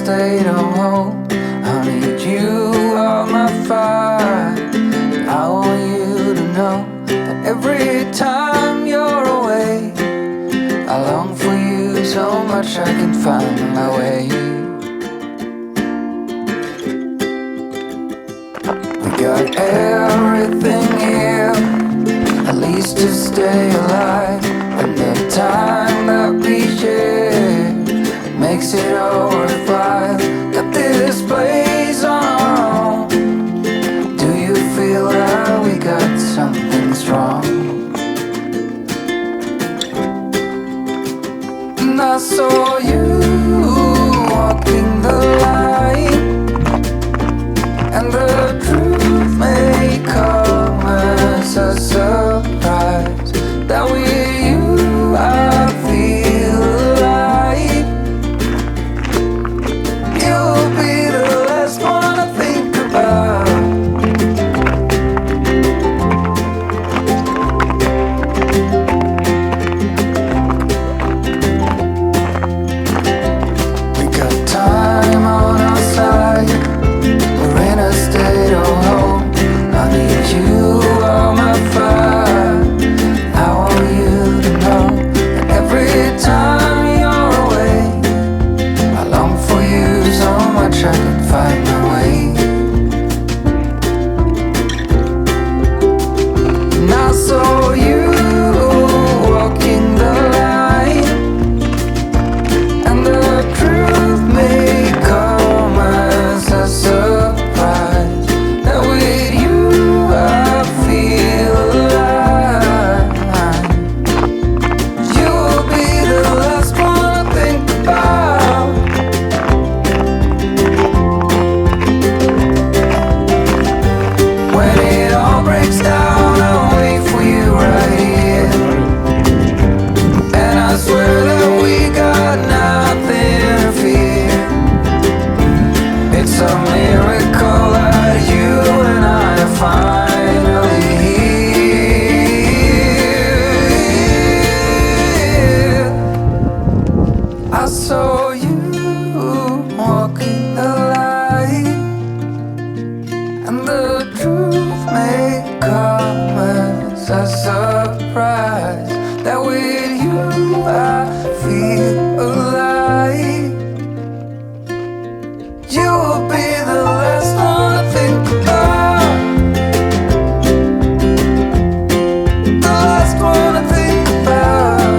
state of home. I need you on my fire. I want you to know that every time you're away, I long for you so much I can find my way. We got everything here, at least to stay alive. And the time that we share makes it all worthwhile. Got this place on our own. Do you feel that we got something strong? And I saw you walking the line, and the truth may come as a surprise that with you I feel alive. You'll be the last one I think about. We got time on our side. We're in a state of hope. I need you on my fire. I want you to know that every time you're away, I long for you so much I can find my way. And I saw you walking the line, and the truth may come as a surprise that with you I feel alive. You'll be the last one I think about. When it all breaks down, I'll wait for you right here. And I swear that we got nothing to fear. It's a miracle that you and I are finally here. I saw you walking the line, and the truth may come as a surprise that with you I feel alive. You'll be the last one I think about. The last one I think about.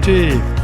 Pronti?